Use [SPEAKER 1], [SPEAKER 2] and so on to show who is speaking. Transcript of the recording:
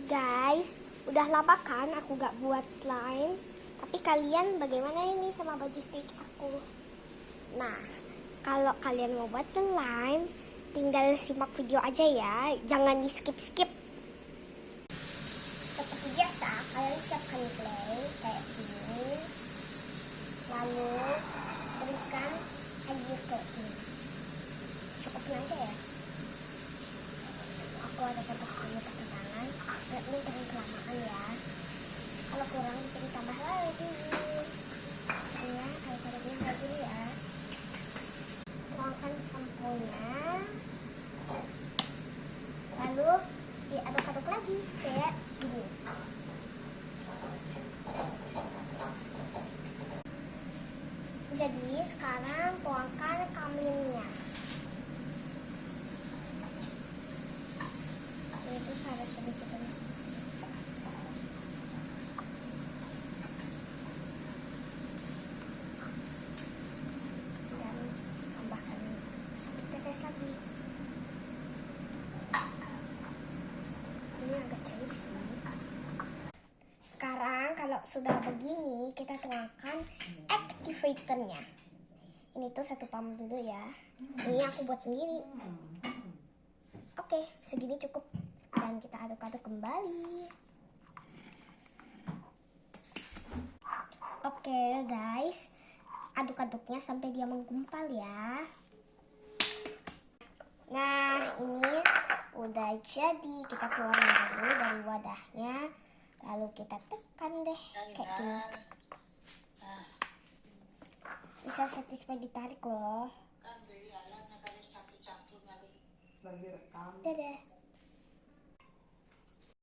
[SPEAKER 1] Guys, udah lama kan aku gak buat slime. Tapi kalian bagaimana ini sama baju stage aku? Nah, kalau kalian mau buat slime, tinggal simak video aja ya. Jangan di skip-skip. Seperti biasa, kalian siapkan clay kayak gini. Lalu berikan air ke ini. Cukupnya aja ya. Aku ada ini pakai tangan. Ini kering kelamaan ya. Kalau kurang bisa ditambah lagi. Ya, air aduknya kayak gini ya. Tuangkan sampo-nya. Lalu diaduk-aduk lagi kayak gini. Jadi sekarang tuangkan kaminnya. Itu harus sedikit demi sedikit. Dan tambahkan satu tetes lagi. Ini agak cair sih. Sekarang kalau sudah begini, kita tuangkan activatornya. Ini tuh satu pump dulu ya. Ini aku buat sendiri. Oke, segini cukup. Dan kita aduk-aduk kembali. Oke guys, aduk-aduknya sampai dia menggumpal ya. Nah, ini udah jadi. Kita keluarin dulu dari wadahnya. Lalu kita tekan deh kayak gini. Bisa satisfy ditarik loh. Dadah.